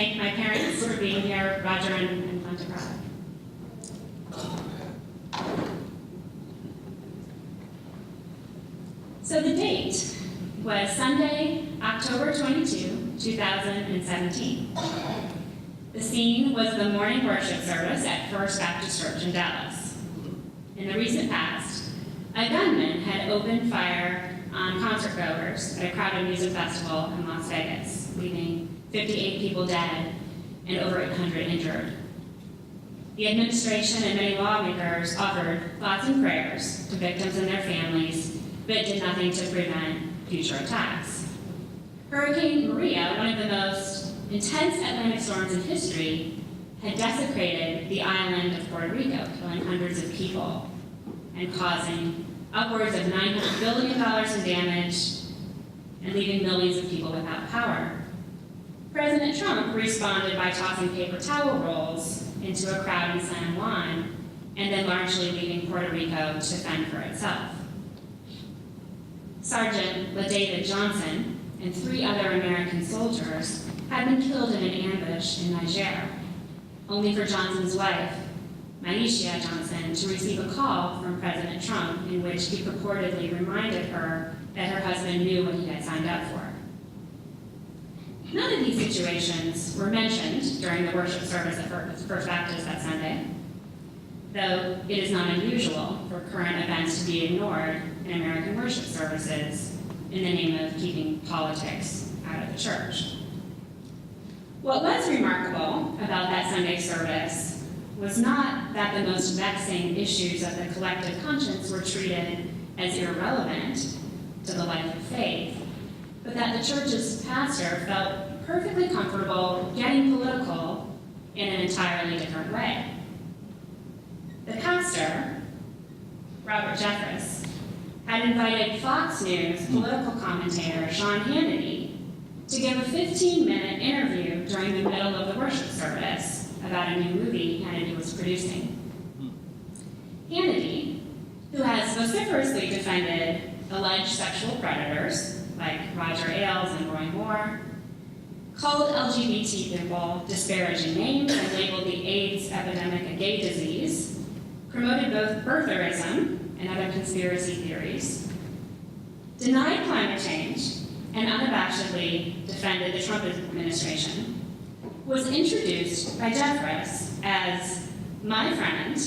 thank my parents for being here, Roger and Linda Kragt. So the date was Sunday, October 22, 2017. The scene was the morning worship service at First Baptist Church in Dallas. In the recent past, a gunman had opened fire on concertgoers at a crowded music festival in Las Vegas, leaving 58 people dead and over 800 injured. The administration and many lawmakers offered thoughts and prayers to victims and their families, but did nothing to prevent future attacks. Hurricane Maria, one of the most intense Atlantic storms in history, had desecrated the island of Puerto Rico, killing hundreds of people and causing upwards of $900 billion in damage and leaving millions of people without power. President Trump responded by tossing paper towel rolls into a crowd in San Juan and then largely leaving Puerto Rico to fend for itself. Sergeant LaDavid Johnson and 3 other American soldiers had been killed in an ambush in Niger, only for Johnson's wife, Maisha Johnson, to receive a call from President Trump in which he purportedly reminded her that her husband knew what he had signed up for. None of these situations were mentioned during the worship service at First Baptist that Sunday, though it is not unusual for current events to be ignored in American worship services in the name of keeping politics out of the church. What was remarkable about that Sunday service was not that the most vexing issues of the collective conscience were treated as irrelevant to the life of faith, but that the church's pastor felt perfectly comfortable getting political in an entirely different way. The pastor, Robert Jeffress, had invited Fox News political commentator Sean Hannity to give a 15-minute interview during the middle of the worship service about a new movie Hannity was producing. Hannity, who has vociferously defended alleged sexual predators like Roger Ailes and Roy Moore, called LGBT people disparaging names and labeled the AIDS epidemic a gay disease, promoted both birtherism and other conspiracy theories, denied climate change, and unabashedly defended the Trump administration, was introduced by Jeffress as my friend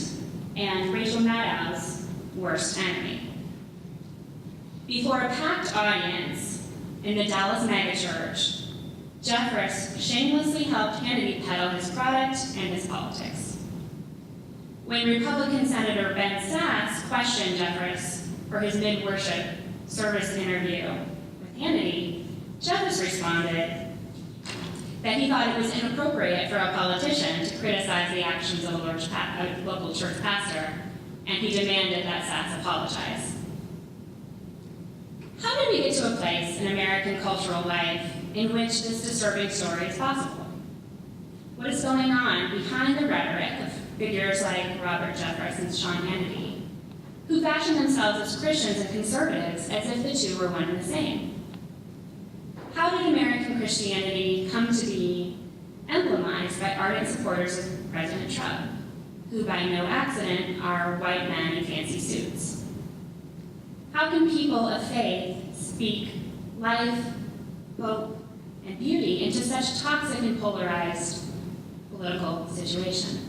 and Rachel Maddow's worst enemy. Before a packed audience in the Dallas megachurch, Jeffress shamelessly helped Hannity peddle his product and his politics. When Republican Senator Ben Sasse questioned Jeffress for his mid-worship service interview with Hannity, Jeffress responded that he thought it was inappropriate for a politician to criticize the actions of a local church pastor, and he demanded that Sasse apologize. How did we get to a place in American cultural life in which this disturbing story is possible? What is going on behind the rhetoric of figures like Robert Jeffress and Sean Hannity, who fashion themselves as Christians and conservatives as if the two were one and the same? How did American Christianity come to be emblemized by ardent supporters of President Trump, who by no accident are white men in fancy suits? How can people of faith speak life, hope, and beauty into such toxic and polarized political situation?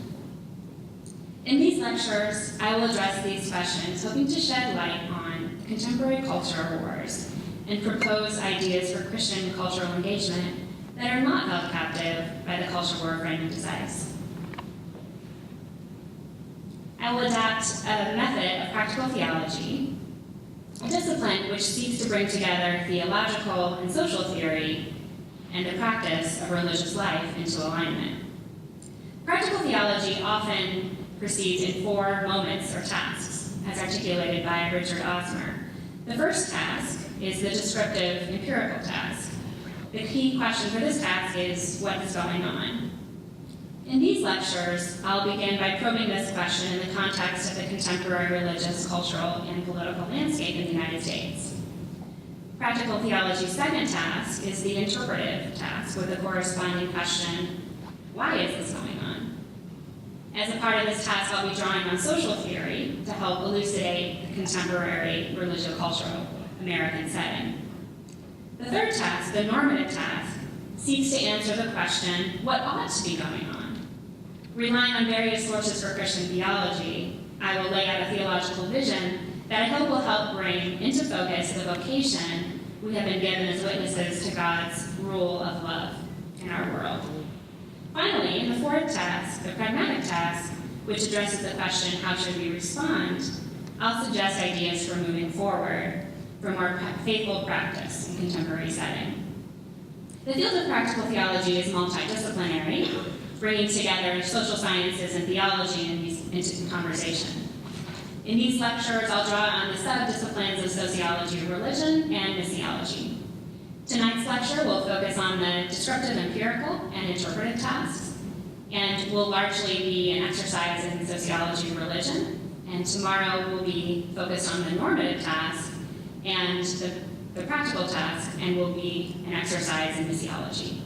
In these lectures, I will address these questions, hoping to shed light on contemporary culture wars and propose ideas for Christian cultural engagement that are not held captive by the culture war framing desires. I will adapt a method of practical theology, a discipline which seeks to bring together theological and social theory and the practice of religious life into alignment. Practical theology often proceeds in 4 moments or tasks, as articulated by Richard Osmer. The first task is the descriptive empirical task. The key question for this task is, what is going on? In these lectures, I'll begin by probing this question in the context of the contemporary religious, cultural, and political landscape in the United States. Practical theology's second task is the interpretive task with the corresponding question, why is this going on? As a part of this task, I'll be drawing on social theory to help elucidate the contemporary religio-cultural American setting. The third task, the normative task, seeks to answer the question, what ought to be going on? Relying on various sources for Christian theology, I will lay out a theological vision that I hope will help bring into focus the vocation we have been given as witnesses to God's rule of love in our world. Finally, in the fourth task, the pragmatic task, which addresses the question, how should we respond, I'll suggest ideas for moving forward for more faithful practice in contemporary setting. The field of practical theology is multidisciplinary, bringing together social sciences and theology into conversation. In these lectures, I'll draw on the subdisciplines of sociology of religion and missiology. Tonight's lecture will focus on the descriptive, empirical, and interpretive tasks, and will largely be an exercise in sociology of religion. And tomorrow will be focused on the normative task and the practical task, and will be an exercise in missiology.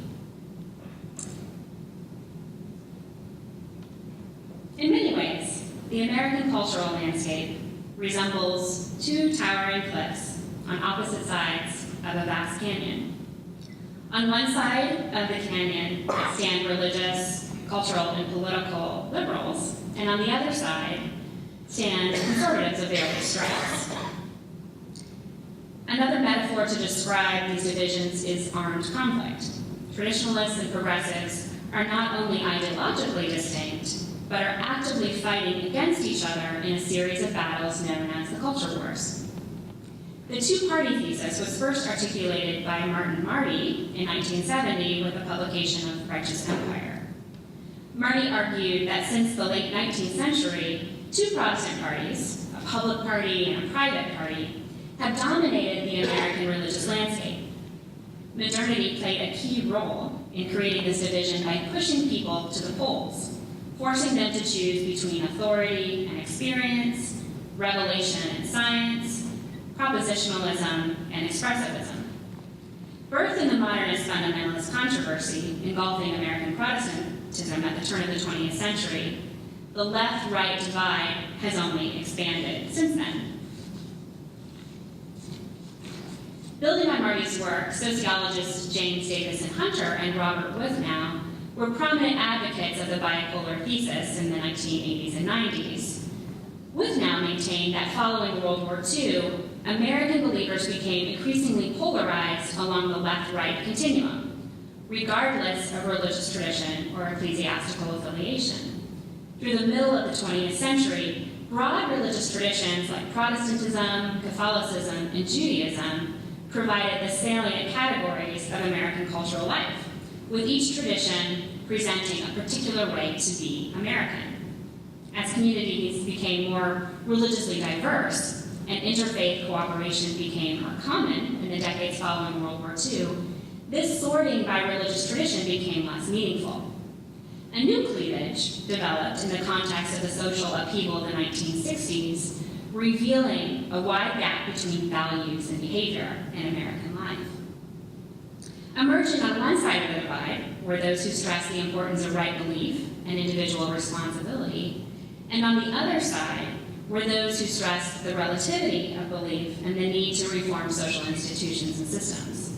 In many ways, the American cultural landscape resembles two towering cliffs on opposite sides of a vast canyon. On one side of the canyon stand religious, cultural, and political liberals, and on the other side stand conservatives of various stripes. Another metaphor to describe these divisions is armed conflict. Traditionalists and progressives are not only ideologically distinct, but are actively fighting against each other in a series of battles known as the culture wars. The two-party thesis was first articulated by Martin Marty in 1970 with the publication of Righteous Empire. Marty argued that since the late 19th century, two Protestant parties, a public party and a private party, have dominated the American religious landscape. Modernity played a key role in creating this division by pushing people to the polls, forcing them to choose between authority and experience, revelation and science, propositionalism and expressivism. Birthed in the modernist fundamentalist controversy engulfing American Protestantism at the turn of the 20th century, the left-right divide has only expanded since then. Building on Marty's work, sociologists James Davison Hunter and Robert Withnow were prominent advocates of the bipolar thesis in the 1980s and 90s. Withnow maintained that following World War II, American believers became increasingly polarized along the left-right continuum, regardless of religious tradition or ecclesiastical affiliation. Through the middle of the 20th century, broad religious traditions like Protestantism, Catholicism, and Judaism provided the salient categories of American cultural life, with each tradition presenting a particular way to be American. As communities became more religiously diverse and interfaith cooperation became more common in the decades following World War II, this sorting by religious tradition became less meaningful. A new cleavage developed in the context of the social upheaval of the 1960s, revealing a wide gap between values and behavior in American life. Emerging on one side of the divide were those who stressed the importance of right belief and individual responsibility, and on the other side were those who stressed the relativity of belief and the need to reform social institutions and systems.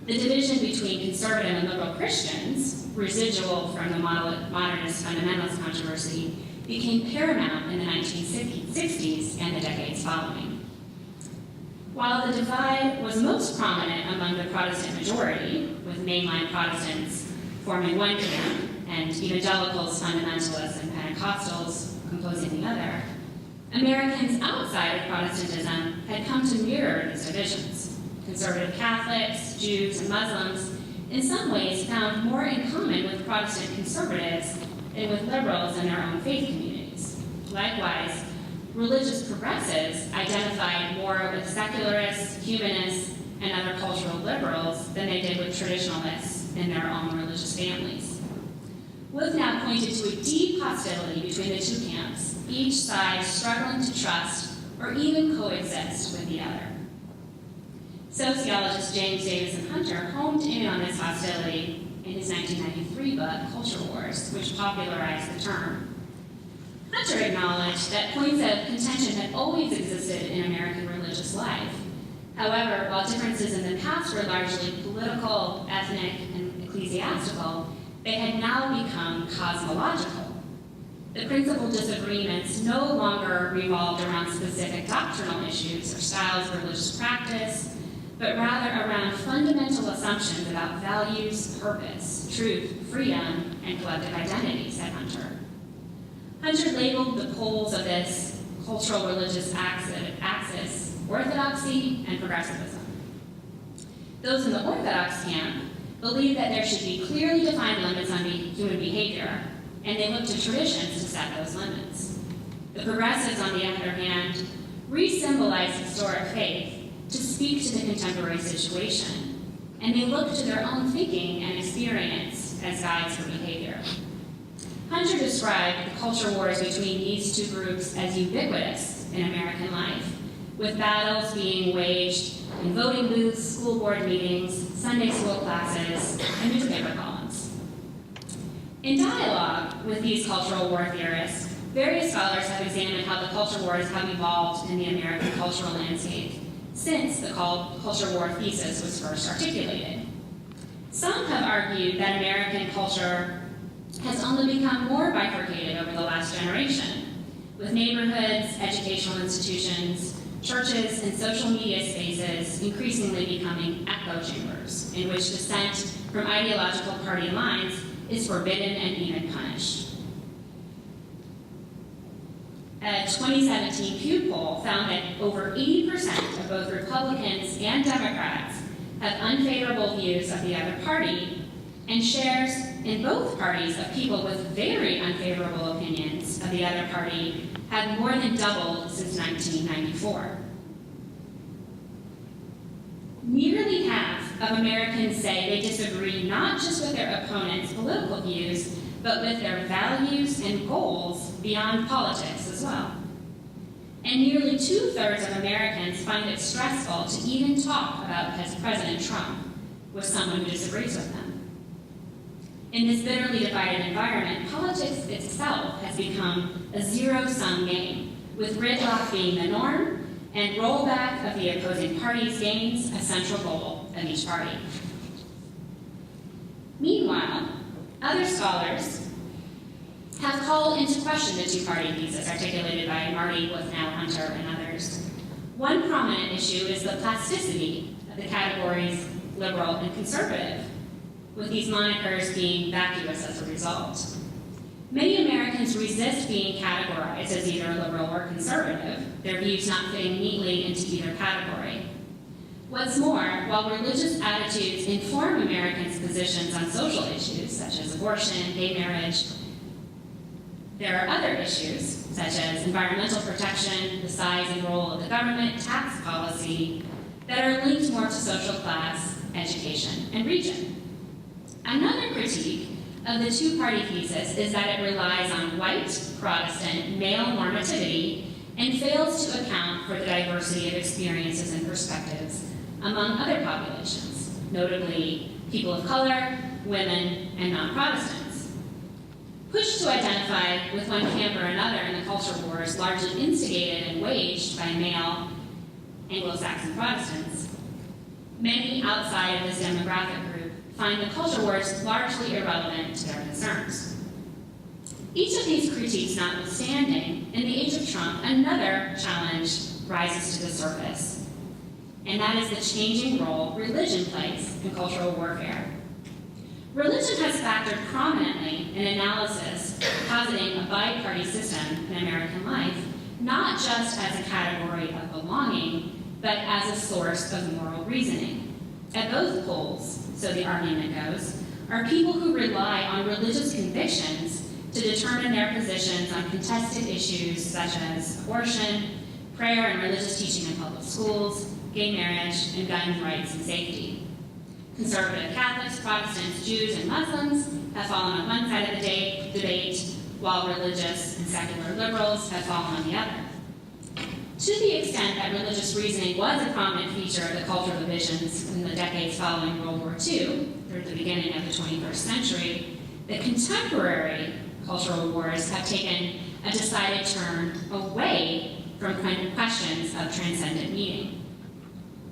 The division between conservative and liberal Christians, residual from the modernist fundamentalist controversy, became paramount in the 1960s and the decades following. While the divide was most prominent among the Protestant majority, with mainline Protestants forming one camp and evangelicals, fundamentalists, and Pentecostals composing the other, Americans outside of Protestantism had come to mirror these divisions. Conservative Catholics, Jews, and Muslims in some ways found more in common with Protestant conservatives than with liberals in their own faith communities. Likewise, religious progressives identified more with secularists, humanists, and other cultural liberals than they did with traditionalists in their own religious families. Withnow pointed to a deep hostility between the two camps, each side struggling to trust or even coexist with the other. Sociologist James Davison Hunter homed in on this hostility in his 1993 book, Culture Wars, which popularized the term. Hunter acknowledged that points of contention had always existed in American religious life. However, while differences in the past were largely political, ethnic, and ecclesiastical, they had now become cosmological. The principal disagreements no longer revolved around specific doctrinal issues or styles of religious practice, but rather around fundamental assumptions about values, purpose, truth, freedom, and collective identity, said Hunter. Hunter labeled the poles of this cultural religious axis orthodoxy and progressivism. Those in the orthodox camp believe that there should be clearly defined limits on human behavior, and they look to traditions to set those limits. The progressives, on the other hand, re-symbolize historic faith to speak to the contemporary situation, and they look to their own thinking and experience as guides for behavior. Hunter described the culture wars between these two groups as ubiquitous in American life, with battles being waged in voting booths, school board meetings, Sunday school classes, and newspaper columns. In dialogue with these cultural war theorists, various scholars have examined how the culture wars have evolved in the American cultural landscape since the culture war thesis was first articulated. Some have argued that American culture has only become more bifurcated over the last generation, with neighborhoods, educational institutions, churches, and social media spaces increasingly becoming echo chambers in which dissent from ideological party lines is forbidden and even punished. A 2017 Pew poll found that over 80% of both Republicans and Democrats have unfavorable views of the other party, and shares in both parties of people with very unfavorable opinions of the other party have more than doubled since 1994. Nearly half of Americans say they disagree not just with their opponent's political views, but with their values and goals beyond politics as well. And nearly 2/3 of Americans find it stressful to even talk about President Trump with someone who disagrees with them. In this bitterly divided environment, politics itself has become a zero-sum game, with gridlock being the norm and rollback of the opposing party's gains a central goal of each party. Meanwhile, other scholars have called into question the two-party thesis articulated by Marty, Withnow, Hunter, and others. One prominent issue is the plasticity of the categories liberal and conservative, with these monikers being vacuous as a result. Many Americans resist being categorized as either liberal or conservative, their views not fitting neatly into either category. What's more, while religious attitudes inform Americans' positions on social issues, such as abortion, gay marriage, there are other issues, such as environmental protection, the size and role of the government, tax policy, that are linked more to social class, education, and region. Another critique of the two-party thesis is that it relies on white, Protestant, male normativity and fails to account for the diversity of experiences and perspectives among other populations, notably people of color, women, and non-Protestants. Pushed to identify with one camp or another in the culture wars largely instigated and waged by male Anglo-Saxon Protestants, many outside of this demographic group find the culture wars largely irrelevant to their concerns. Each of these critiques notwithstanding, in the age of Trump, another challenge rises to the surface, and that is the changing role religion plays in cultural warfare. Religion has factored prominently in analysis positing a bi-party system in American life, not just as a category of belonging, but as a source of moral reasoning. At both poles, so the argument goes, are people who rely on religious convictions to determine their positions on contested issues such as abortion, prayer and religious teaching in public schools, gay marriage, and gun rights and safety. Conservative Catholics, Protestants, Jews, and Muslims have fallen on one side of the debate, while religious and secular liberals have fallen on the other. To the extent that religious reasoning was a prominent feature of the cultural divisions in the decades following World War II, through the beginning of the 21st century, the contemporary cultural wars have taken a decided turn away from questions of transcendent meaning.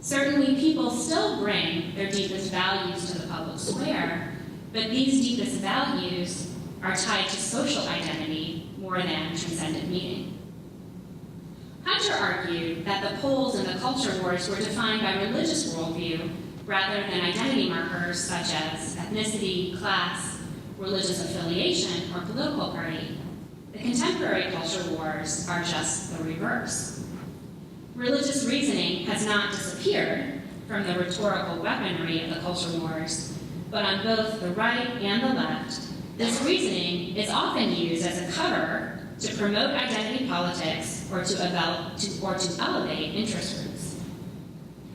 Certainly, people still bring their deepest values to the public square, but these deepest values are tied to social identity more than transcendent meaning. Hunter argued that the poles in the culture wars were defined by religious worldview rather than identity markers such as ethnicity, class, religious affiliation, or political party. The contemporary culture wars are just the reverse. Religious reasoning has not disappeared from the rhetorical weaponry of the culture wars, but on both the right and the left, this reasoning is often used as a cover to promote identity politics or to elevate interest groups.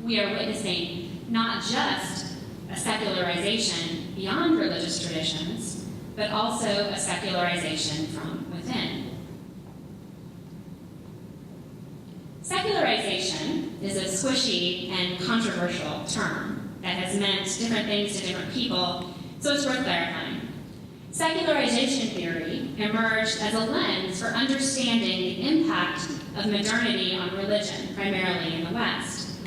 We are witnessing not just a secularization beyond religious traditions, but also a secularization from within. Secularization is a squishy and controversial term that has meant different things to different people, so it's worth clarifying. Secularization theory emerged as a lens for understanding the impact of modernity on religion, primarily in the West.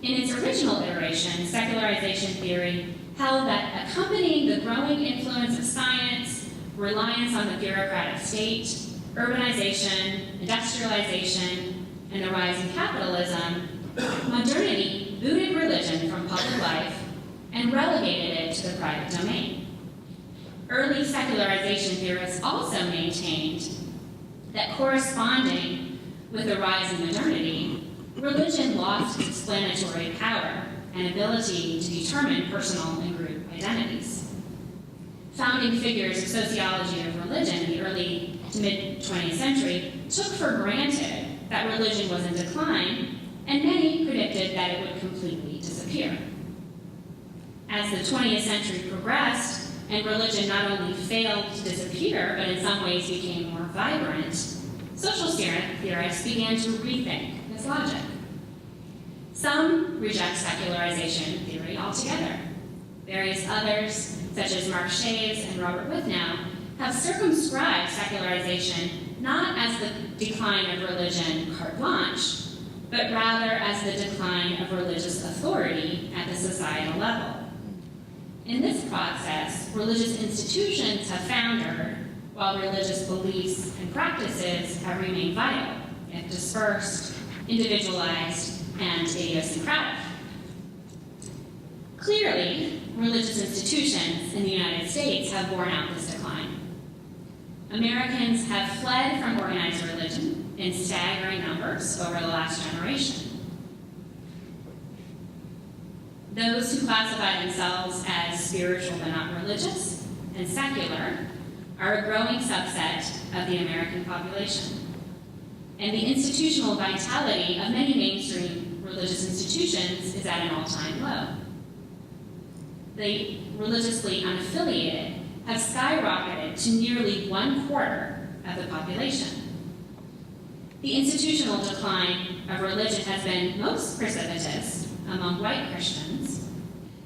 In its original iteration, secularization theory held that accompanying the growing influence of science, reliance on the bureaucratic state, urbanization, industrialization, and the rise in capitalism, modernity booted religion from public life and relegated it to the private domain. Early secularization theorists also maintained that corresponding with the rise in modernity, religion lost its explanatory power and ability to determine personal and group identities. Founding figures of sociology of religion in the early to mid-20th century took for granted that religion was in decline, and many predicted that it would completely disappear. As the 20th century progressed, and religion not only failed to disappear, but in some ways became more vibrant, social theorists began to rethink this logic. Some reject secularization theory altogether. Various others, such as Mark Shaves and Robert Withnow, have circumscribed secularization not as the decline of religion carte blanche, but rather as the decline of religious authority at the societal level. In this process, religious institutions have foundered, while religious beliefs and practices have remained vital, yet dispersed, individualized, and idiosyncratic. Clearly, religious institutions in the United States have borne out this decline. Americans have fled from organized religion in staggering numbers over the last generation. Those who classify themselves as spiritual but not religious and secular are a growing subset of the American population. And the institutional vitality of many mainstream religious institutions is at an all-time low. The religiously unaffiliated have skyrocketed to nearly 1/4 of the population. The institutional decline of religion has been most precipitous among white Christians,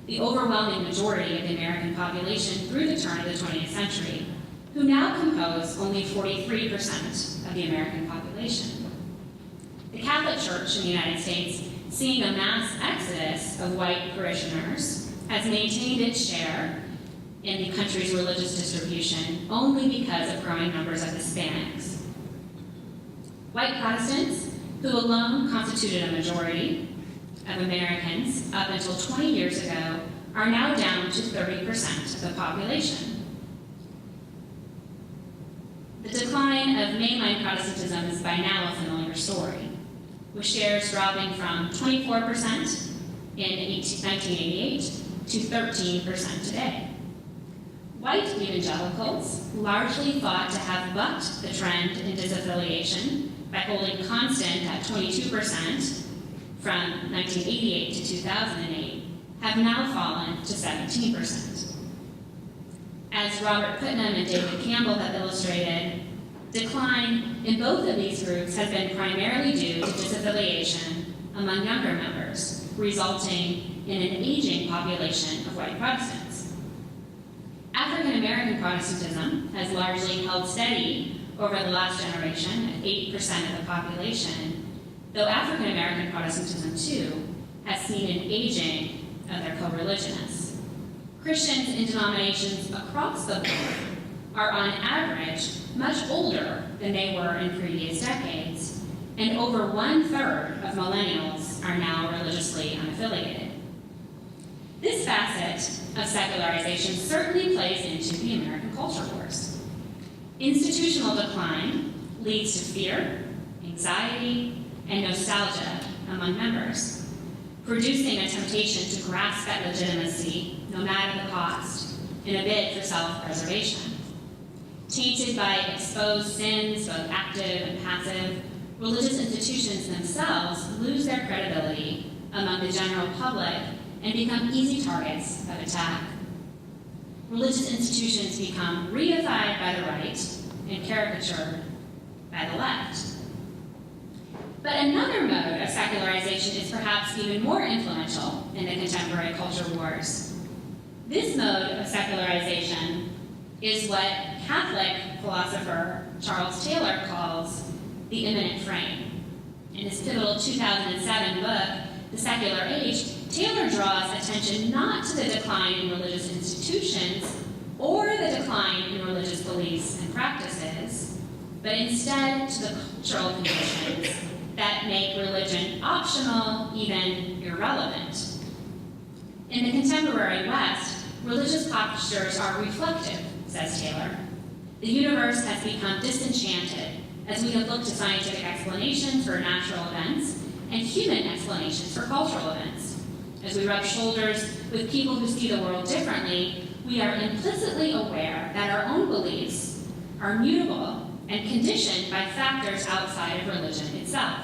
the overwhelming majority of the American population through the turn of the 20th century, who now compose only 43% of the American population. The Catholic Church in the United States, seeing a mass exodus of white parishioners, has maintained its share in the country's religious distribution only because of growing numbers of Hispanics. White Protestants, who alone constituted a majority of Americans up until 20 years ago, are now down to 30% of the population. The decline of mainline Protestantism is by now a familiar story, with shares dropping from 24% in 1988 to 13% today. White evangelicals largely thought to have bucked the trend in disaffiliation by holding constant at 22% from 1988 to 2008, have now fallen to 17%. As Robert Putnam and David Campbell have illustrated, decline in both of these groups has been primarily due to disaffiliation among younger members, resulting in an aging population of white Protestants. African American Protestantism has largely held steady over the last generation at 8% of the population, though African American Protestantism, too, has seen an aging of their co-religionists. Christians in denominations across the board are on average much older than they were in previous decades, and over 1/3 of millennials are now religiously unaffiliated. This facet of secularization certainly plays into the American culture wars. Institutional decline leads to fear, anxiety, and nostalgia among members, producing a temptation to grasp at legitimacy, no matter the cost, in a bid for self-preservation. Tainted by exposed sins, both active and passive, religious institutions themselves lose their credibility among the general public and become easy targets of attack. Religious institutions become reified by the right and caricatured by the left. But another mode of secularization is perhaps even more influential in the contemporary culture wars. This mode of secularization is what Catholic philosopher Charles Taylor calls the immanent frame. In his pivotal 2007 book, The Secular Age, Taylor draws attention not to the decline in religious institutions or the decline in religious beliefs and practices, but instead to the cultural conditions that make religion optional, even irrelevant. In the contemporary West, religious postures are reflective, says Taylor. The universe has become disenchanted as we have looked to scientific explanations for natural events and human explanations for cultural events. As we rub shoulders with people who see the world differently, we are implicitly aware that our own beliefs are mutable and conditioned by factors outside of religion itself.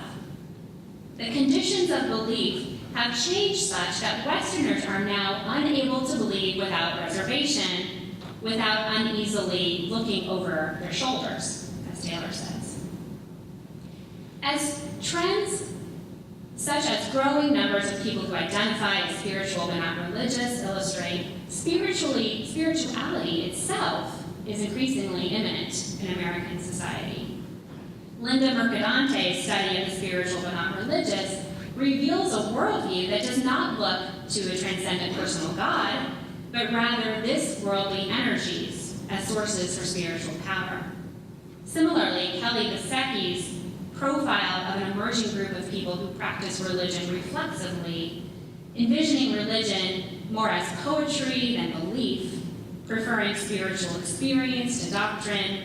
The conditions of belief have changed such that Westerners are now unable to believe without reservation, without uneasily looking over their shoulders, as Taylor says. As trends such as growing numbers of people who identify as spiritual but not religious illustrate, spirituality itself is increasingly imminent in American society. Linda Mercadante's study of the spiritual but not religious reveals a worldview that does not look to a transcendent personal God, but rather this worldly energies as sources for spiritual power. Similarly, Kelly Basecki's profile of an emerging group of people who practice religion reflexively, envisioning religion more as poetry than belief, preferring spiritual experience to doctrine,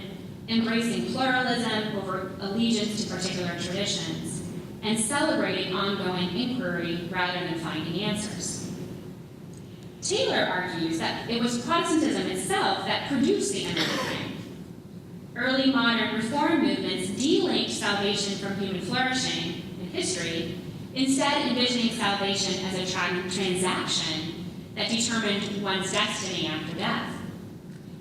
embracing pluralism over allegiance to particular traditions, and celebrating ongoing inquiry rather than finding answers. Taylor argues that it was Protestantism itself that produced the immanent frame. Early modern reform movements de-linked salvation from human flourishing in history, instead envisioning salvation as a transaction that determined one's destiny after death.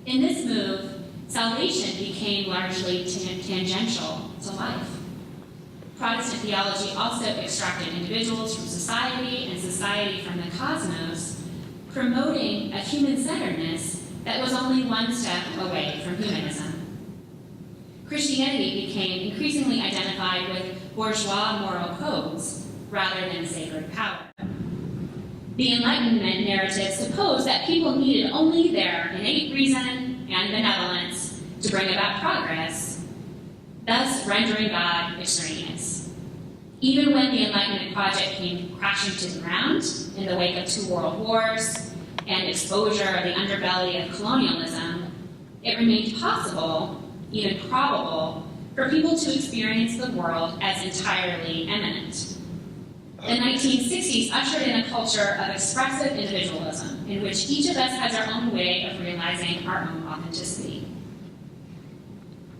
In this move, salvation became largely tangential to life. Protestant theology also extracted individuals from society and society from the cosmos, promoting a human-centeredness that was only one step away from humanism. Christianity became increasingly identified with bourgeois moral codes rather than sacred power. The Enlightenment narrative supposed that people needed only their innate reason and benevolence to bring about progress, thus rendering God extraneous. Even when the Enlightenment project came crashing to the ground in the wake of 2 world wars and exposure of the underbelly of colonialism, it remained possible, even probable, for people to experience the world as entirely immanent. The 1960s ushered in a culture of expressive individualism, in which each of us has our own way of realizing our own authenticity.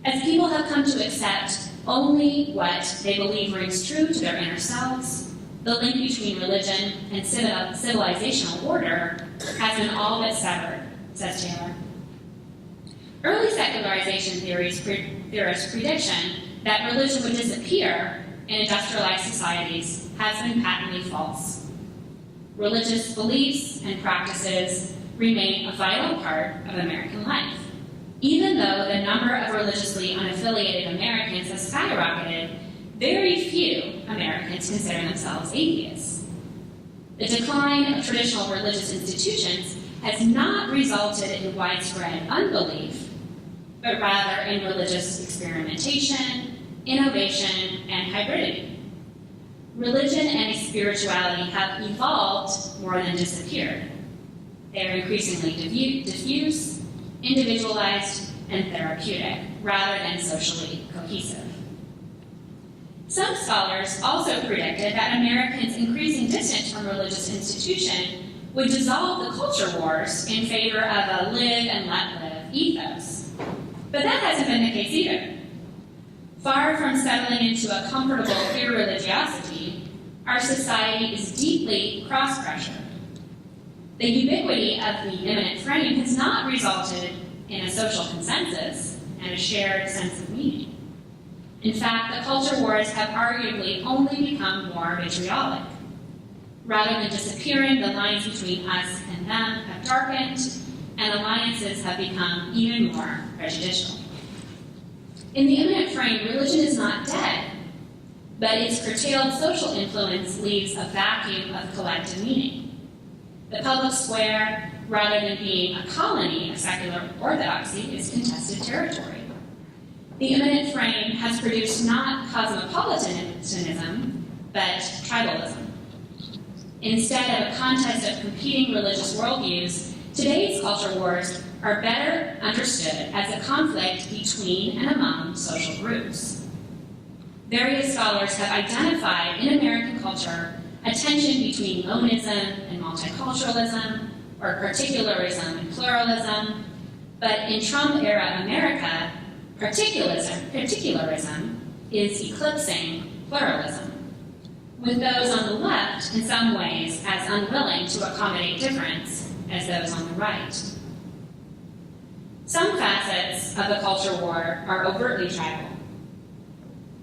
As people have come to accept only what they believe rings true to their inner selves, the link between religion and civilizational order has been all but severed, says Taylor. Early secular secularization theorists' prediction that religion would disappear in industrialized societies has been patently false. Religious beliefs and practices remain a vital part of American life. Even though the number of religiously unaffiliated Americans has skyrocketed, very few Americans consider themselves atheists. The decline of traditional religious institutions has not resulted in widespread unbelief, but rather in religious experimentation, innovation, and hybridity. Religion and spirituality have evolved more than disappeared. They are increasingly diffuse, individualized, and therapeutic, rather than socially cohesive. Some scholars also predicted that Americans' increasing distance from religious institutions would dissolve the culture wars in favor of a live and let live ethos. But that hasn't been the case either. Far from settling into a comfortable irreligiosity, our society is deeply cross-pressured. The ubiquity of the immanent frame has not resulted in a social consensus and a shared sense of meaning. In fact, the culture wars have arguably only become more vitriolic. Rather than disappearing, the lines between us and them have darkened, and alliances have become even more prejudicial. In the immanent frame, religion is not dead, but its curtailed social influence leaves a vacuum of collective meaning. The public square, rather than being a colony of secular orthodoxy, is contested territory. The immanent frame has produced not cosmopolitanism, but tribalism. Instead of a contest of competing religious worldviews, today's culture wars are better understood as a conflict between and among social groups. Various scholars have identified in American culture a tension between monism and multiculturalism, or particularism and pluralism, but in Trump-era America, particularism is eclipsing pluralism, with those on the left in some ways as unwilling to accommodate difference as those on the right. Some facets of the culture war are overtly tribal,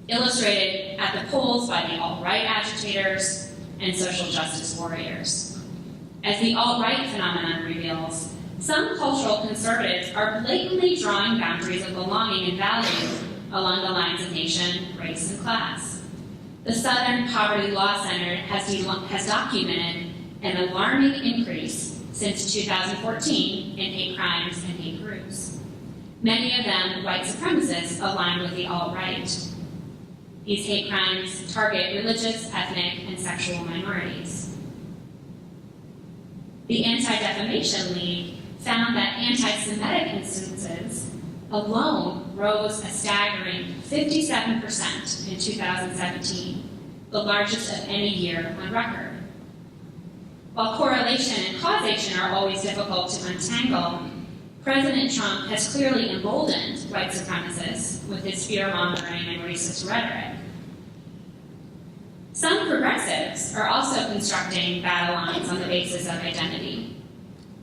illustrated at the polls by the alt-right agitators and social justice warriors. As the alt-right phenomenon reveals, some cultural conservatives are blatantly drawing boundaries of belonging and value along the lines of nation, race, and class. The Southern Poverty Law Center has documented an alarming increase since 2014 in hate crimes and hate groups. Many of them white supremacists aligned with the alt-right. These hate crimes target religious, ethnic, and sexual minorities. The Anti-Defamation League found that anti-Semitic instances alone rose a staggering 57% in 2017, the largest of any year on record. While correlation and causation are always difficult to untangle, President Trump has clearly emboldened white supremacists with his fear-mongering and racist rhetoric. Some progressives are also constructing battle lines on the basis of identity.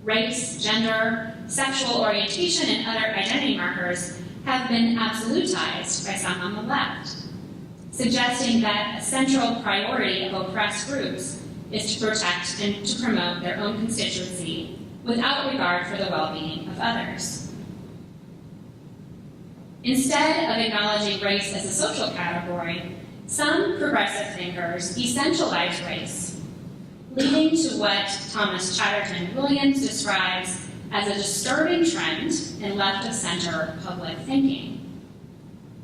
Race, gender, sexual orientation, and other identity markers have been absolutized by some on the left, suggesting that a central priority of oppressed groups is to protect and to promote their own constituency without regard for the well-being of others. Instead of acknowledging race as a social category, some progressive thinkers essentialize race, leading to what Thomas Chatterton Williams describes as a disturbing trend in left-of-center public thinking.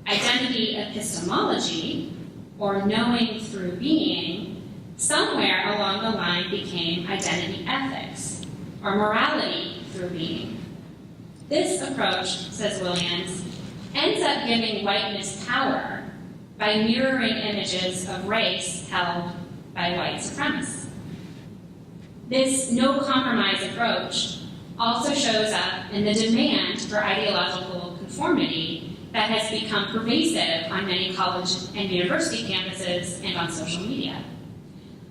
Identity epistemology, or knowing through being, somewhere along the line became identity ethics, or morality through being. This approach, says Williams, ends up giving whiteness power by mirroring images of race held by white supremacists. This no-compromise approach also shows up in the demand for ideological conformity that has become pervasive on many college and university campuses and on social media.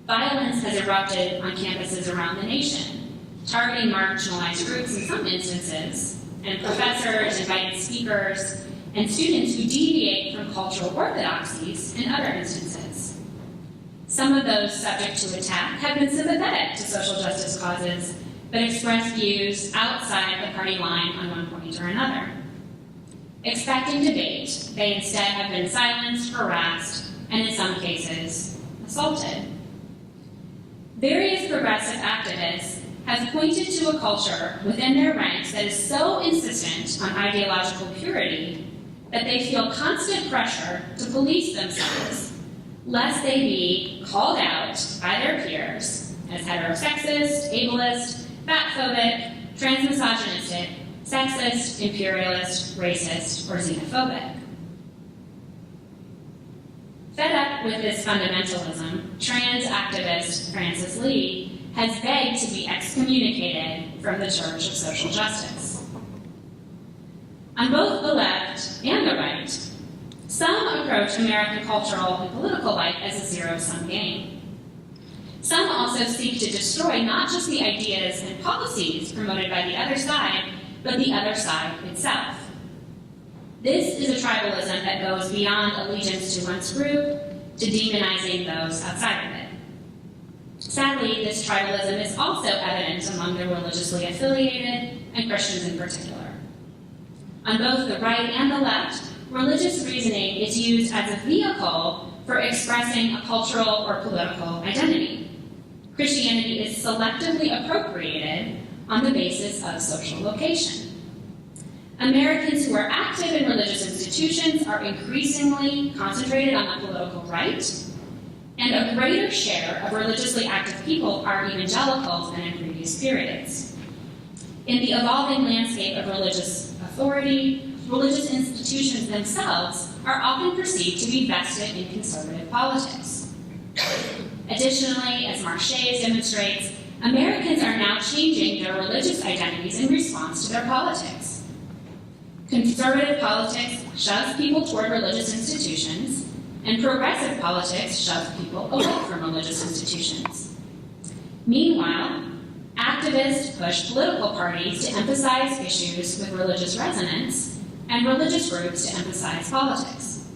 Violence has erupted on campuses around the nation, targeting marginalized groups in some instances, and professors, invited speakers, and students who deviate from cultural orthodoxies in other instances. Some of those subject to attack have been sympathetic to social justice causes, but express views outside the party line on one point or another. Expecting debate, they instead have been silenced, harassed, and in some cases, assaulted. Various progressive activists have pointed to a culture within their ranks that is so insistent on ideological purity that they feel constant pressure to police themselves, lest they be called out by their peers as heterosexist, ableist, fatphobic, transmisogynistic, sexist, imperialist, racist, or xenophobic. Fed up with this fundamentalism, trans activist Frances Lee has begged to be excommunicated from the Church of Social Justice. On both the left and the right, some approach American cultural and political life as a zero-sum game. Some also seek to destroy not just the ideas and policies promoted by the other side, but the other side itself. This is a tribalism that goes beyond allegiance to one's group to demonizing those outside of it. Sadly, this tribalism is also evident among the religiously affiliated and Christians in particular. On both the right and the left, religious reasoning is used as a vehicle for expressing a cultural or political identity. Christianity is selectively appropriated on the basis of social location. Americans who are active in religious institutions are increasingly concentrated on the political right, and a greater share of religiously active people are evangelicals than in previous periods. In the evolving landscape of religious authority, religious institutions themselves are often perceived to be vested in conservative politics. Additionally, as Mark Shays demonstrates, Americans are now changing their religious identities in response to their politics. Conservative politics shoves people toward religious institutions, and progressive politics shoves people away from religious institutions. Meanwhile, activists push political parties to emphasize issues with religious resonance, and religious groups to emphasize politics.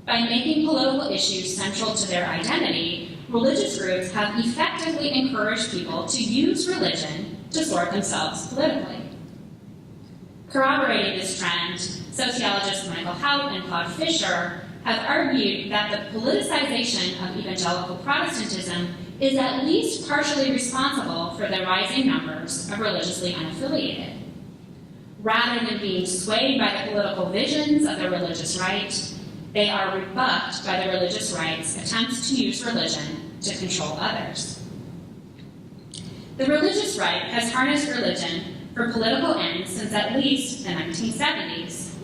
By making political issues central to their identity, religious groups have effectively encouraged people to use religion to sort themselves politically. Corroborating this trend, sociologists Michael Hout and Claude Fisher have argued that the politicization of evangelical Protestantism is at least partially responsible for the rising numbers of religiously unaffiliated. Rather than being swayed by the political visions of the religious right, they are rebuffed by the religious right's attempts to use religion to control others. The religious right has harnessed religion for political ends since at least the 1970s.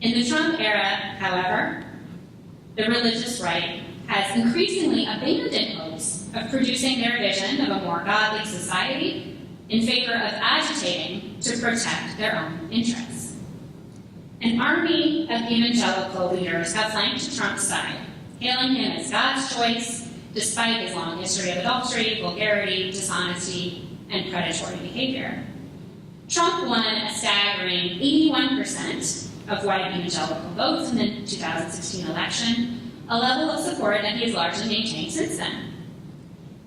In the Trump era, however, the religious right has increasingly abandoned hopes of producing their vision of a more godly society in favor of agitating to protect their own interests. An army of evangelical leaders have flanked Trump's side, hailing him as God's choice, despite his long history of adultery, vulgarity, dishonesty, and predatory behavior. Trump won a staggering 81% of white evangelical votes in the 2016 election, a level of support that he has largely maintained since then.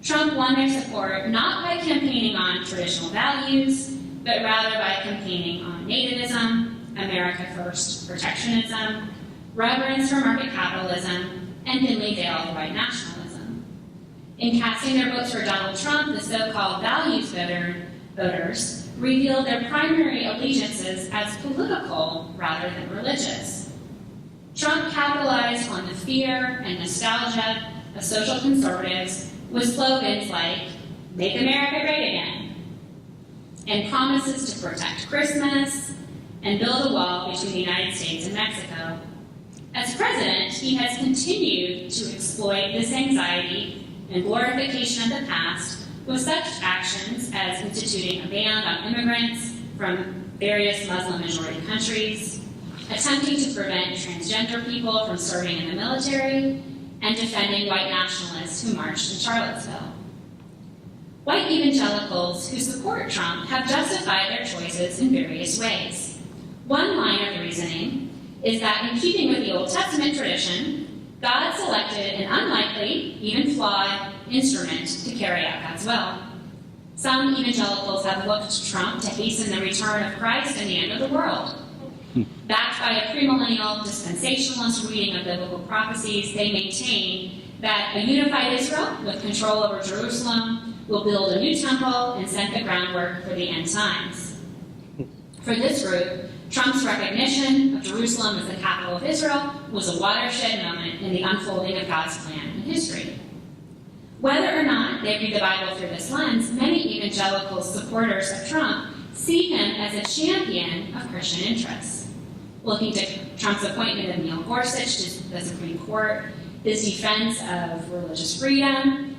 Trump won their support not by campaigning on traditional values, but rather by campaigning on nativism, America First protectionism, reverence for market capitalism, and thinly veiled white nationalism. In casting their votes for Donald Trump, the so-called values voters revealed their primary allegiances as political rather than religious. Trump capitalized on the fear and nostalgia of social conservatives with slogans like, "Make America Great Again," and promises to protect Christmas and build a wall between the United States and Mexico. As president, he has continued to exploit this anxiety and glorification of the past with such actions as instituting a ban on immigrants from various Muslim-majority countries, attempting to prevent transgender people from serving in the military, and defending white nationalists who marched in Charlottesville. White evangelicals who support Trump have justified their choices in various ways. One line of reasoning is that in keeping with the Old Testament tradition, God selected an unlikely, even flawed, instrument to carry out God's will. Some evangelicals have looked to Trump to hasten the return of Christ and the end of the world. Backed by a premillennial dispensationalist reading of biblical prophecies, they maintain that a unified Israel with control over Jerusalem will build a new temple and set the groundwork for the end times. For this group, Trump's recognition of Jerusalem as the capital of Israel was a watershed moment in the unfolding of God's plan in history. Whether or not they read the Bible through this lens, many evangelical supporters of Trump see him as a champion of Christian interests. Looking to Trump's appointment of Neil Gorsuch to the Supreme Court, his defense of religious freedom,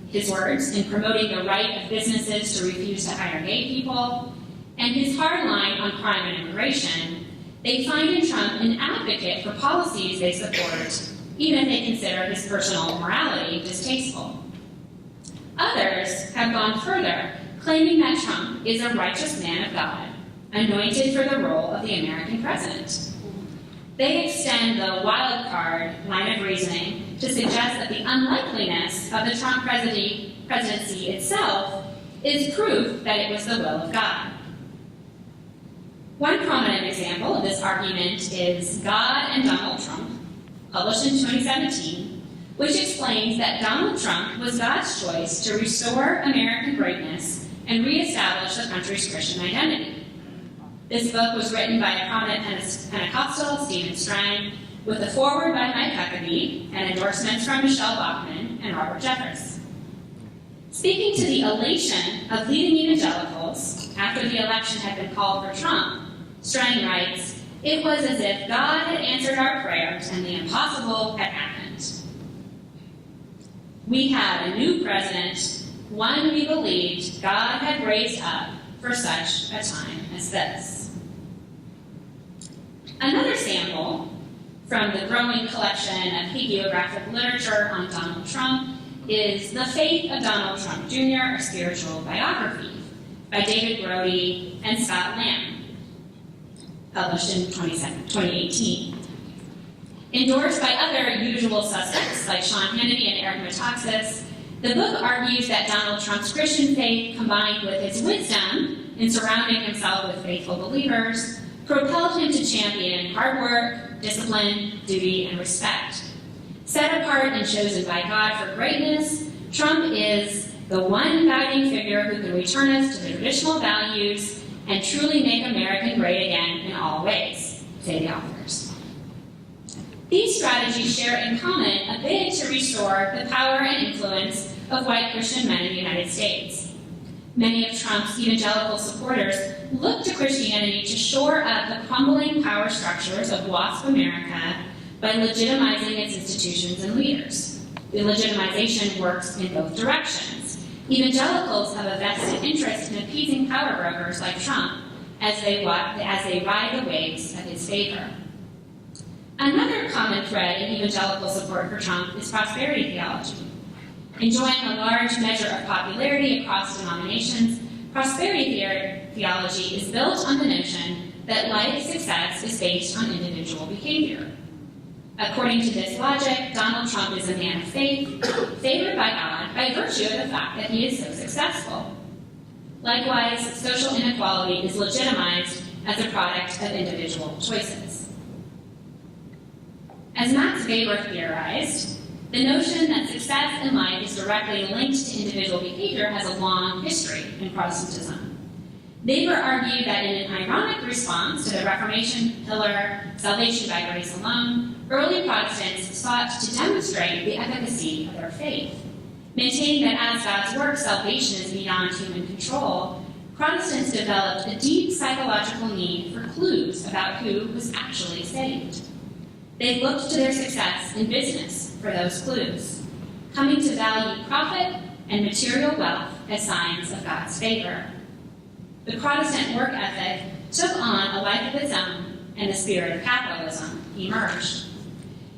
his words in promoting the right of businesses to refuse to hire gay people, and his hard line on crime and immigration, they find in Trump an advocate for policies they support, even if they consider his personal morality distasteful. Others have gone further, claiming that Trump is a righteous man of God, anointed for the role of the American president. They extend the wild card line of reasoning to suggest that the unlikeliness of the Trump presidency itself is proof that it was the will of God. One prominent example of this argument is God and Donald Trump, published in 2017, which explains that Donald Trump was God's choice to restore American greatness and reestablish the country's Christian identity. This book was written by a prominent Pentecostal, Stephen Strang, with a foreword by Mike Huckabee and endorsements from Michelle Bachmann and Robert Jeffress. Speaking to the elation of leading evangelicals after the election had been called for Trump, Strang writes, "It was as if God had answered our prayers and the impossible had happened. We had a new president, one we believed God had raised up for such a time as this." Another sample from the growing collection of hagiographic literature on Donald Trump is The Faith of Donald Trump Jr., a Spiritual Biography by David Brody and Scott Lamb, published in 2018. Endorsed by other usual suspects like Sean Hannity and Eric Metaxas, the book argues that Donald Trump's Christian faith, combined with his wisdom in surrounding himself with faithful believers, propelled him to champion hard work, discipline, duty, and respect. Set apart and chosen by God for greatness, Trump is the one guiding figure who can return us to the traditional values and truly make America great again in all ways, say the authors. These strategies share in common a bid to restore the power and influence of white Christian men in the United States. Many of Trump's evangelical supporters look to Christianity to shore up the crumbling power structures of WASP America by legitimizing its institutions and leaders. The legitimization works in both directions. Evangelicals have a vested interest in appeasing power brokers like Trump as they ride the waves of his favor. Another common thread in evangelical support for Trump is prosperity theology. Enjoying a large measure of popularity across denominations, prosperity theology is built on the notion that life success is based on individual behavior. According to this logic, Donald Trump is a man of faith, favored by God by virtue of the fact that he is so successful. Likewise, social inequality is legitimized as a product of individual choices. As Max Weber theorized, the notion that success in life is directly linked to individual behavior has a long history in Protestantism. Weber argued that in an ironic response to the Reformation pillar, salvation by grace alone, early Protestants sought to demonstrate the efficacy of their faith. Maintaining that as God's work, salvation is beyond human control, Protestants developed a deep psychological need for clues about who was actually saved. They looked to their success in business for those clues, coming to value profit and material wealth as signs of God's favor. The Protestant work ethic took on a life of its own, and the spirit of capitalism emerged.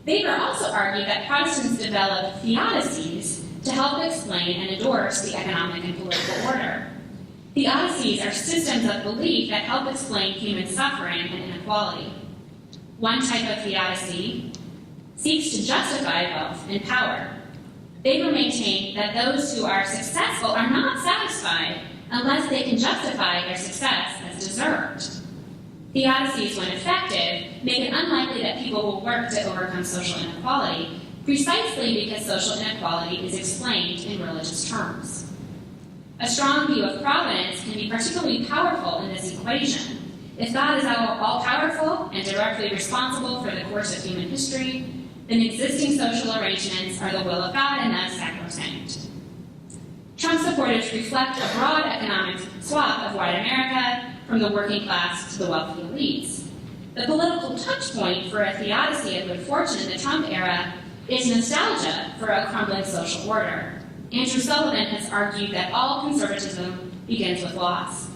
Weber also argued that Protestants developed theodicies to help explain and endorse the economic and political order. Theodicies are systems of belief that help explain human suffering and inequality. One type of theodicy seeks to justify wealth and power. They will maintain that those who are successful are not satisfied unless they can justify their success as deserved. Theodicies, when effective, make it unlikely that people will work to overcome social inequality, precisely because social inequality is explained in religious terms. A strong view of providence can be particularly powerful in this equation. If God is all-powerful and directly responsible for the course of human history, then existing social arrangements are the will of God and thus sacrosanct. Trump supporters reflect a broad economic swath of white America, from the working class to the wealthy elites. The political touchpoint for a theodicy of good fortune in the Trump era is nostalgia for a crumbling social order. Andrew Sullivan has argued that all conservatism begins with loss.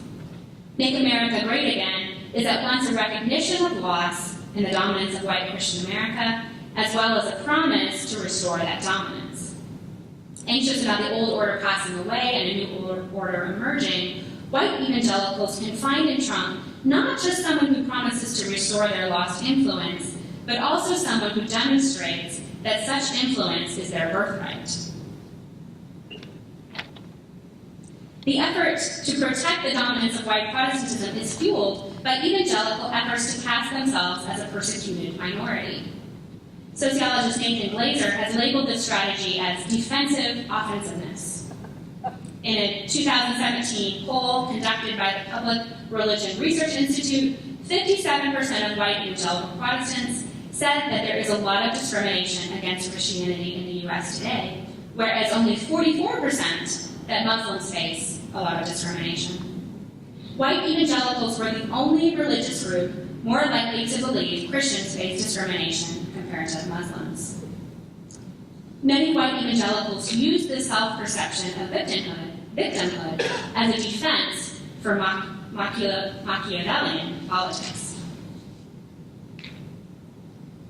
Make America Great Again is at once a recognition of loss and the dominance of white Christian America, as well as a promise to restore that dominance. Anxious about the old order passing away and a new order emerging, white evangelicals can find in Trump not just someone who promises to restore their lost influence, but also someone who demonstrates that such influence is their birthright. The effort to protect the dominance of white Protestantism is fueled by evangelical efforts to cast themselves as a persecuted minority. Sociologist Nathan Glazer has labeled this strategy as defensive offensiveness. In a 2017 poll conducted by the Public Religion Research Institute, 57% of white evangelical Protestants said that there is a lot of discrimination against Christianity in the U.S. today, whereas only 44% that Muslims face a lot of discrimination. White evangelicals were the only religious group more likely to believe Christians face discrimination compared to Muslims. Many white evangelicals use this self-perception of victimhood as a defense for Machiavellian politics.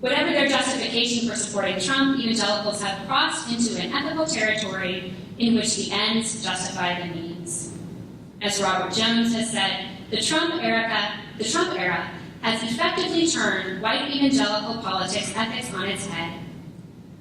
Whatever their justification for supporting Trump, evangelicals have crossed into an ethical territory in which the ends justify the means. As Robert Jones has said, the Trump era has effectively turned white evangelical politics ethics on its head.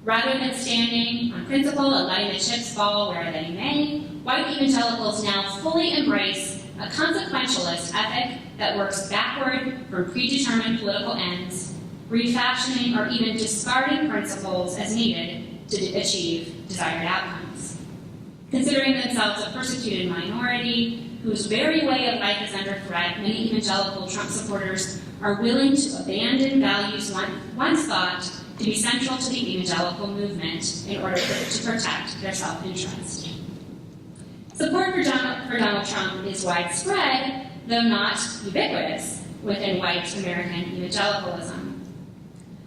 Rather than standing on principle and letting the chips fall where they may, white evangelicals now fully embrace a consequentialist ethic that works backward from predetermined political ends, refashioning or even discarding principles as needed to achieve desired outcomes. Considering themselves a persecuted minority whose very way of life is under threat, many evangelical Trump supporters are willing to abandon values once thought to be central to the evangelical movement in order to protect their self-interest. Support for Donald Trump is widespread, though not ubiquitous, within white American evangelicalism.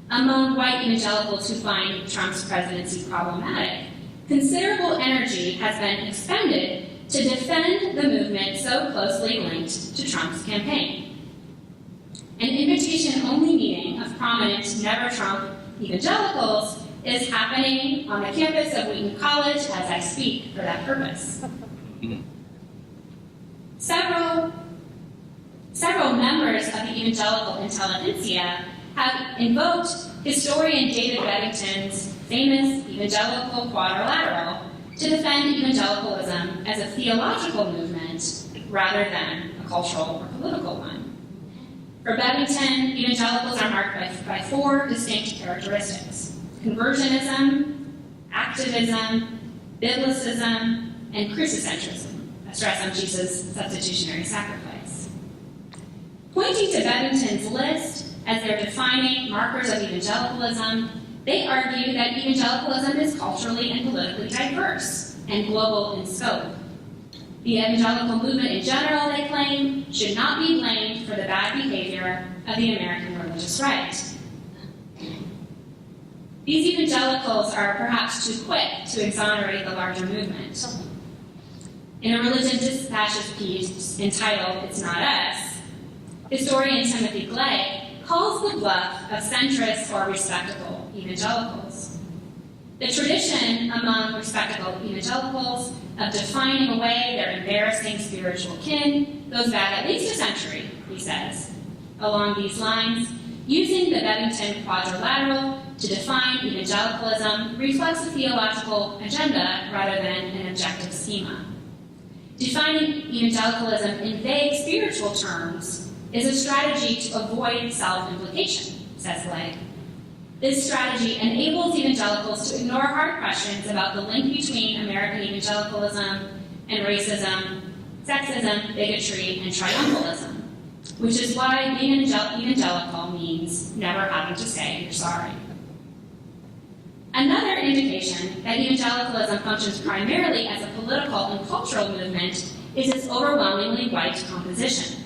Among white evangelicals who find Trump's presidency problematic, considerable energy has been expended to defend the movement so closely linked to Trump's campaign. An invitation-only meeting of prominent never-Trump evangelicals is happening on the campus of Wheaton College as I speak for that purpose. Several members of the evangelical intelligentsia have invoked historian David Beddington's famous evangelical quadrilateral to defend evangelicalism as a theological movement rather than a cultural or political one. For Beddington, evangelicals are marked by four distinct characteristics: conversionism, activism, biblicism, and crucicentrism, a stress on Jesus' substitutionary sacrifice. Pointing to Beddington's list as their defining markers of evangelicalism, they argue that evangelicalism is culturally and politically diverse and global in scope. The evangelical movement in general, they claim, should not be blamed for the bad behavior of the American religious right. These evangelicals are perhaps too quick to exonerate the larger movement. In a Religion Dispatches piece entitled "It's Not Us," historian Timothy Glay calls the bluff of centrist or respectable evangelicals. The tradition among respectable evangelicals of defining away their embarrassing spiritual kin goes back at least a century, he says. Along these lines, using the Bevington quadrilateral to define evangelicalism reflects a theological agenda rather than an objective schema. Defining evangelicalism in vague spiritual terms is a strategy to avoid self-implication, says Legg. This strategy enables evangelicals to ignore hard questions about the link between American evangelicalism and racism, sexism, bigotry, and triumphalism, which is why being an evangelical means never having to say you're sorry. Another indication that evangelicalism functions primarily as a political and cultural movement is its overwhelmingly white composition.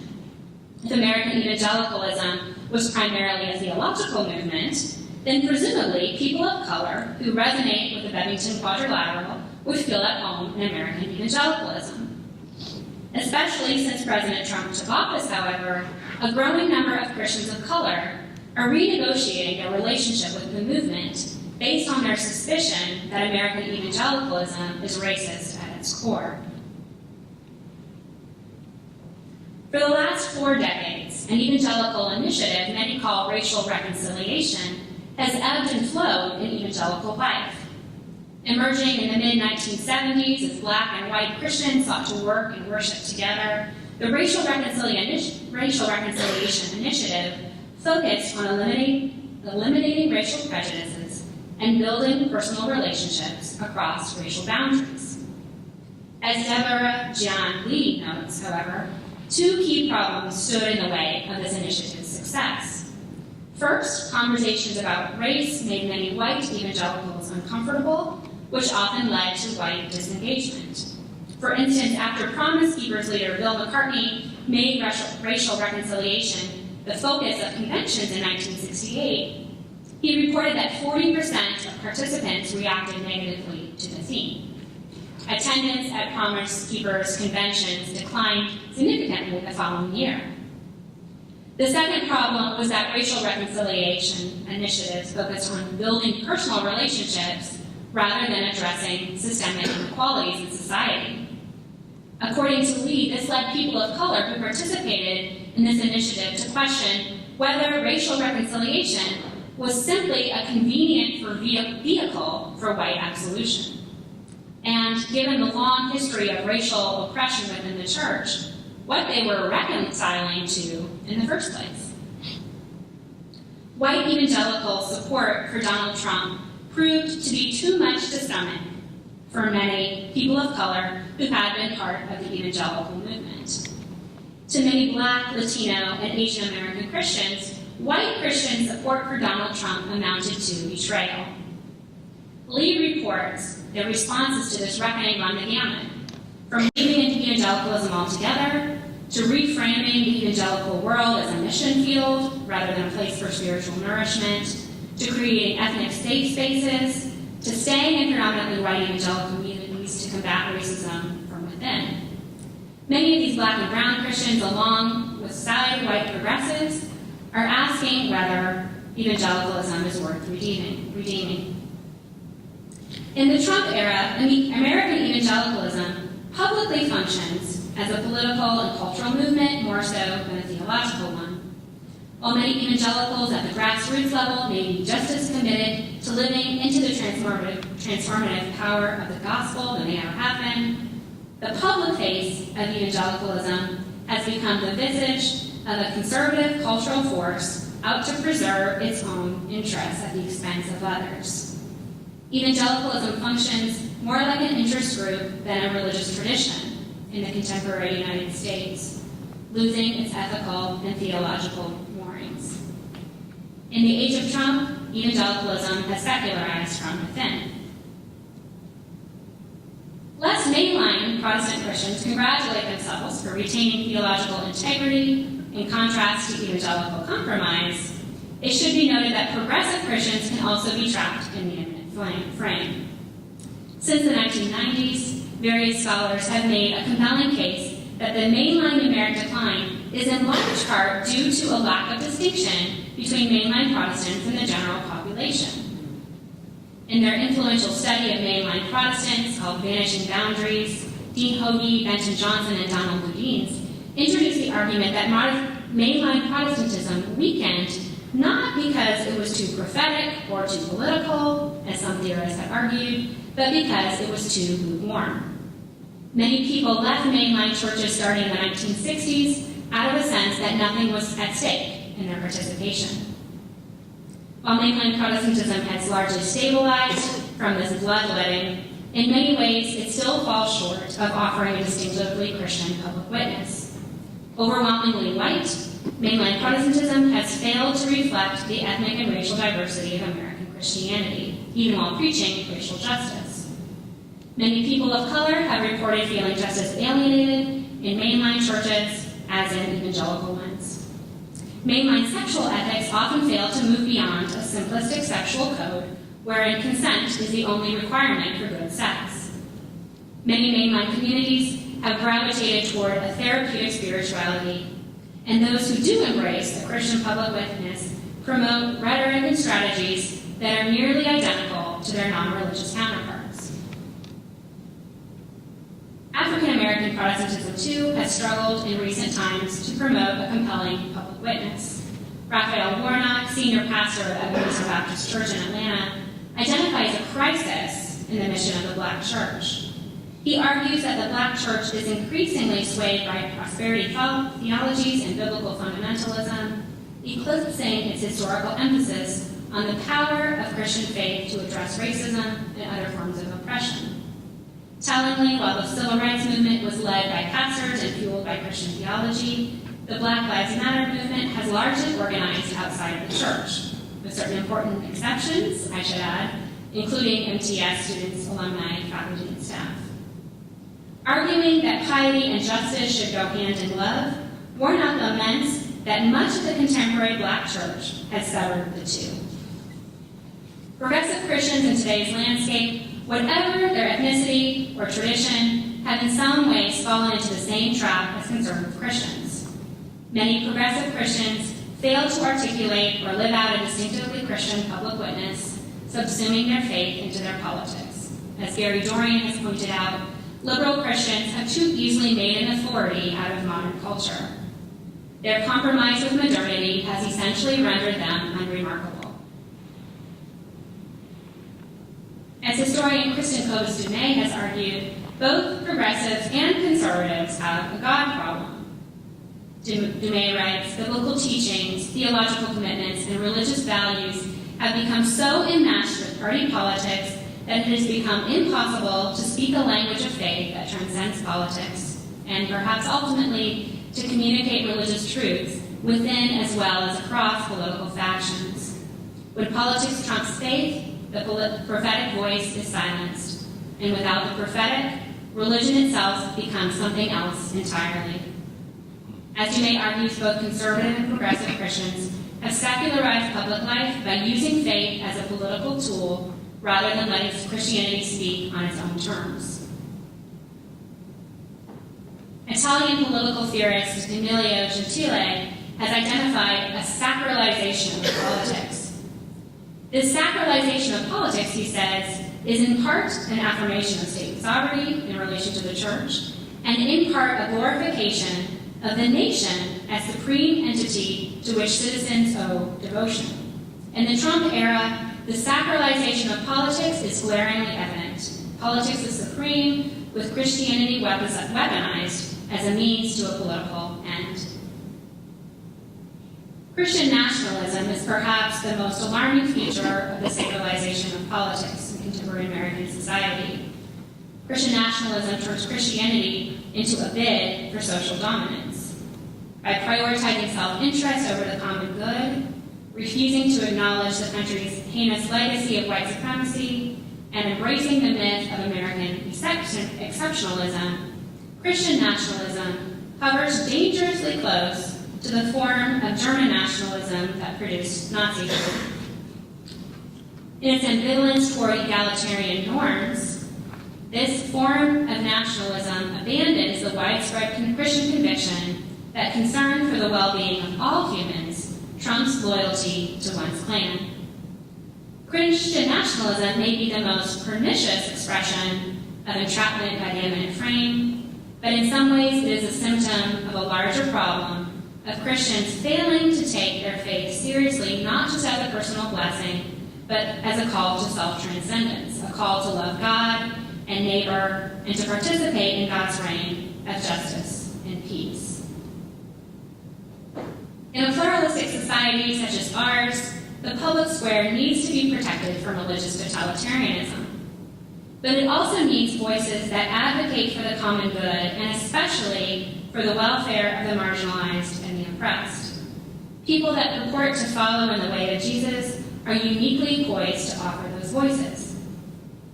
If American evangelicalism was primarily a theological movement, then presumably people of color who resonate with the Bevington quadrilateral would feel at home in American evangelicalism. Especially since President Trump took office, however, a growing number of Christians of color are renegotiating their relationship with the movement based on their suspicion that American evangelicalism is racist at its core. For the last 4 decades, an evangelical initiative many call racial reconciliation has ebbed and flowed in evangelical life. Emerging in the mid-1970s as black and white Christians sought to work and worship together, the Racial Reconciliation Initiative focused on eliminating racial prejudices and building personal relationships across racial boundaries. As Deborah John Lee notes, however, 2 key problems stood in the way of this initiative's success. First, conversations about race made many white evangelicals uncomfortable, which often led to white disengagement. For instance, after Promise Keepers leader Bill McCartney made racial reconciliation the focus of conventions in 1968, he reported that 40% of participants reacted negatively to the theme. Attendance at Promise Keepers conventions declined significantly the following year. The second problem was that racial reconciliation initiatives focused on building personal relationships rather than addressing systemic inequalities in society. According to Lee, this led people of color who participated in this initiative to question whether racial reconciliation was simply a convenient vehicle for white absolution. And given the long history of racial oppression within the church, what they were reconciling to in the first place. White evangelical support for Donald Trump proved to be too much to stomach for many people of color who had been part of the evangelical movement. To many Black, Latino, and Asian American Christians, white Christian support for Donald Trump amounted to betrayal. Lee reports that responses to this reckoning run the gamut, from leaving evangelicalism altogether, to reframing the evangelical world as a mission field rather than a place for spiritual nourishment, to creating ethnic safe spaces, to staying in predominantly white evangelical communities to combat racism from within. Many of these Black and brown Christians, along with society white progressives, are asking whether evangelicalism is worth redeeming. In the Trump era, American evangelicalism publicly functions as a political and cultural movement more so than a theological one. While many evangelicals at the grassroots level may be just as committed to living into the transformative power of the gospel than they ever have been, the public face of evangelicalism has become the visage of a conservative cultural force out to preserve its own interests at the expense of others. Evangelicalism functions more like an interest group than a religious tradition in the contemporary United States, losing its ethical and theological moorings. In the age of Trump, evangelicalism has secularized from within. Less mainline Protestant Christians congratulate themselves for retaining theological integrity in contrast to evangelical compromise. It should be noted that progressive Christians can also be trapped in the imminent frame. Since the 1990s, various scholars have made a compelling case that the mainline numeric decline is in large part due to a lack of distinction between mainline Protestants and the general population. In their influential study of mainline Protestants called Vanishing Boundaries, Dean Hoagie, Benton Johnson, and Donald Ludines introduced the argument that mainline Protestantism weakened not because it was too prophetic or too political, as some theorists have argued, but because it was too lukewarm. Many people left mainline churches starting in the 1960s out of a sense that nothing was at stake in their participation. While mainline Protestantism has largely stabilized from this bloodletting, in many ways it still falls short of offering a distinctively Christian public witness. Overwhelmingly white, mainline Protestantism has failed to reflect the ethnic and racial diversity of American Christianity, even while preaching racial justice. Many people of color have reported feeling just as alienated in mainline churches as in evangelical ones. Mainline sexual ethics often fail to move beyond a simplistic sexual code wherein consent is the only requirement for good sex. Many mainline communities have gravitated toward a therapeutic spirituality, and those who do embrace a Christian public witness promote rhetoric and strategies that are nearly identical to their non-religious counterparts. African American Protestantism, too, has struggled in recent times to promote a compelling public witness. Raphael Warnock, senior pastor of Ebenezer Baptist Church in Atlanta, identifies a crisis in the mission of the Black church. He argues that the Black church is increasingly swayed by prosperity theologies and biblical fundamentalism, eclipsing its historical emphasis on the power of Christian faith to address racism and other forms of oppression. Tellingly, while the civil rights movement was led by pastors and fueled by Christian theology, the Black Lives Matter movement has largely organized outside of the church, with certain important exceptions, I should add, including MTS students, alumni, faculty, and staff. Arguing that piety and justice should go hand in glove, Warnock laments that much of the contemporary Black church has severed the two. Progressive Christians in today's landscape, whatever their ethnicity or tradition, have in some ways fallen into the same trap as conservative Christians. Many progressive Christians fail to articulate or live out a distinctively Christian public witness, subsuming their faith into their politics. As Gary Dorian has pointed out, liberal Christians have too easily made an authority out of modern culture. Their compromise with modernity has essentially rendered them unremarkable. As historian Kristen Coates-Dumais has argued, both progressives and conservatives have a God problem. Dumais writes, biblical teachings, theological commitments, and religious values have become so enmeshed with party politics that it has become impossible to speak a language of faith that transcends politics, and perhaps ultimately to communicate religious truths within as well as across political factions. When politics trumps faith, the prophetic voice is silenced, and without the prophetic, religion itself becomes something else entirely. As Dumais argues, both conservative and progressive Christians have secularized public life by using faith as a political tool rather than letting Christianity speak on its own terms. Italian political theorist Emilio Gentile has identified a sacralization of politics. This sacralization of politics, he says, is in part an affirmation of state sovereignty in relation to the church, and in part a glorification of the nation as supreme entity to which citizens owe devotion. In the Trump era, the sacralization of politics is glaringly evident. Politics is supreme, with Christianity weaponized as a means to a political end. Christian nationalism is perhaps the most alarming feature of the sacralization of politics in contemporary American society. Christian nationalism turns Christianity into a bid for social dominance. By prioritizing self-interest over the common good, refusing to acknowledge the country's heinous legacy of white supremacy, and embracing the myth of American exceptionalism, Christian nationalism hovers dangerously close to the form of German nationalism that produced Nazism. In its ambivalence toward egalitarian norms, this form of nationalism abandons the widespread Christian conviction that concern for the well-being of all humans trumps loyalty to one's clan. Christian nationalism may be the most pernicious expression of entrapment by the eminent frame, but in some ways it is a symptom of a larger problem of Christians failing to take their faith seriously, not just as a personal blessing, but as a call to self-transcendence, a call to love God and neighbor, and to participate in God's reign of justice and peace. In a pluralistic society such as ours, the public square needs to be protected from religious totalitarianism. But it also needs voices that advocate for the common good, and especially for the welfare of the marginalized and the oppressed. People that purport to follow in the way of Jesus are uniquely poised to offer those voices.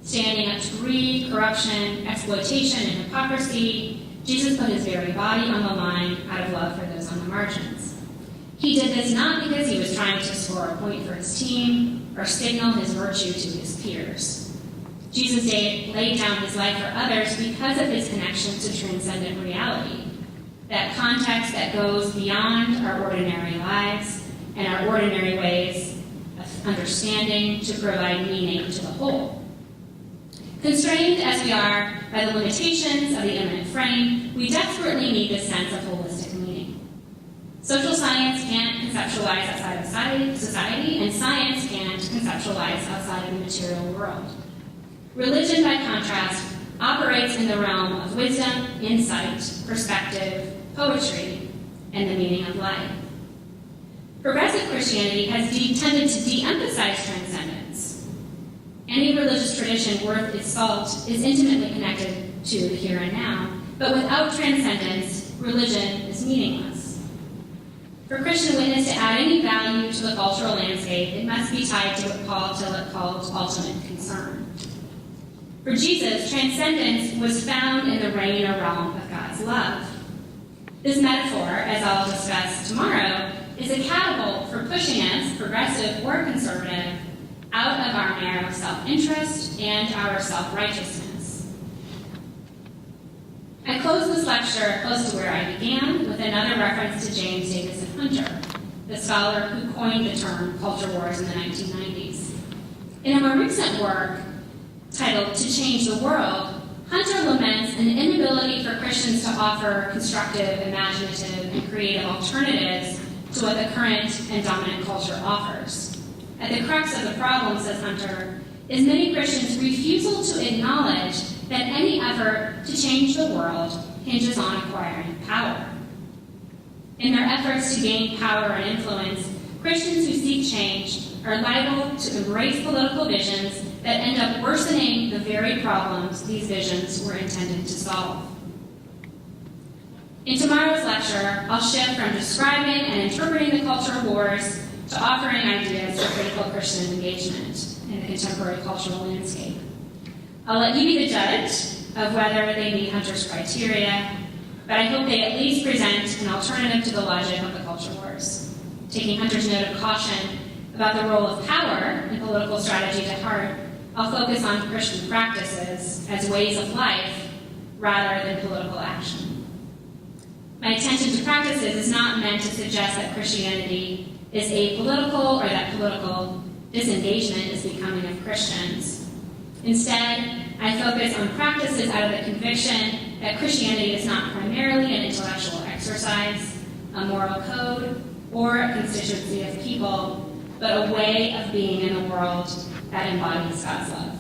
Standing up to greed, corruption, exploitation, and hypocrisy, Jesus put his very body on the line out of love for those on the margins. He did this not because he was trying to score a point for his team or signal his virtue to his peers. Jesus laid down his life for others because of his connection to transcendent reality, that context that goes beyond our ordinary lives and our ordinary ways of understanding to provide meaning to the whole. Constrained as we are by the limitations of the immanent frame, we desperately need this sense of holistic meaning. Social science can't conceptualize outside of society, and science can't conceptualize outside of the material world. Religion, by contrast, operates in the realm of wisdom, insight, perspective, poetry, and the meaning of life. Progressive Christianity has tended to de-emphasize transcendence. Any religious tradition worth its salt is intimately connected to the here and now, but without transcendence, religion is meaningless. For Christian witness to add any value to the cultural landscape, it must be tied to what Paul Tillich called ultimate concern. For Jesus, transcendence was found in the reign or realm of God's love. This metaphor, as I'll discuss tomorrow, is a catapult for pushing us, progressive or conservative, out of our narrow self-interest and our self-righteousness. I close this lecture close to where I began with another reference to James Davison Hunter, the scholar who coined the term culture wars in the 1990s. In a more recent work titled To Change the World, Hunter laments an inability for Christians to offer constructive, imaginative, and creative alternatives to what the current and dominant culture offers. At the crux of the problem, says Hunter, is many Christians' refusal to acknowledge that any effort to change the world hinges on acquiring power. In their efforts to gain power and influence, Christians who seek change are liable to embrace political visions that end up worsening the very problems these visions were intended to solve. In tomorrow's lecture, I'll shift from describing and interpreting the culture wars to offering ideas for critical Christian engagement in the contemporary cultural landscape. I'll let you be the judge of whether they meet Hunter's criteria, but I hope they at least present an alternative to the logic of the culture wars. Taking Hunter's note of caution about the role of power in political strategy to heart, I'll focus on Christian practices as ways of life rather than political action. My attention to practices is not meant to suggest that Christianity is apolitical or that political disengagement is becoming of Christians. Instead, I focus on practices out of the conviction that Christianity is not primarily an intellectual exercise, a moral code, or a constituency of people, but a way of being in a world that embodies God's love.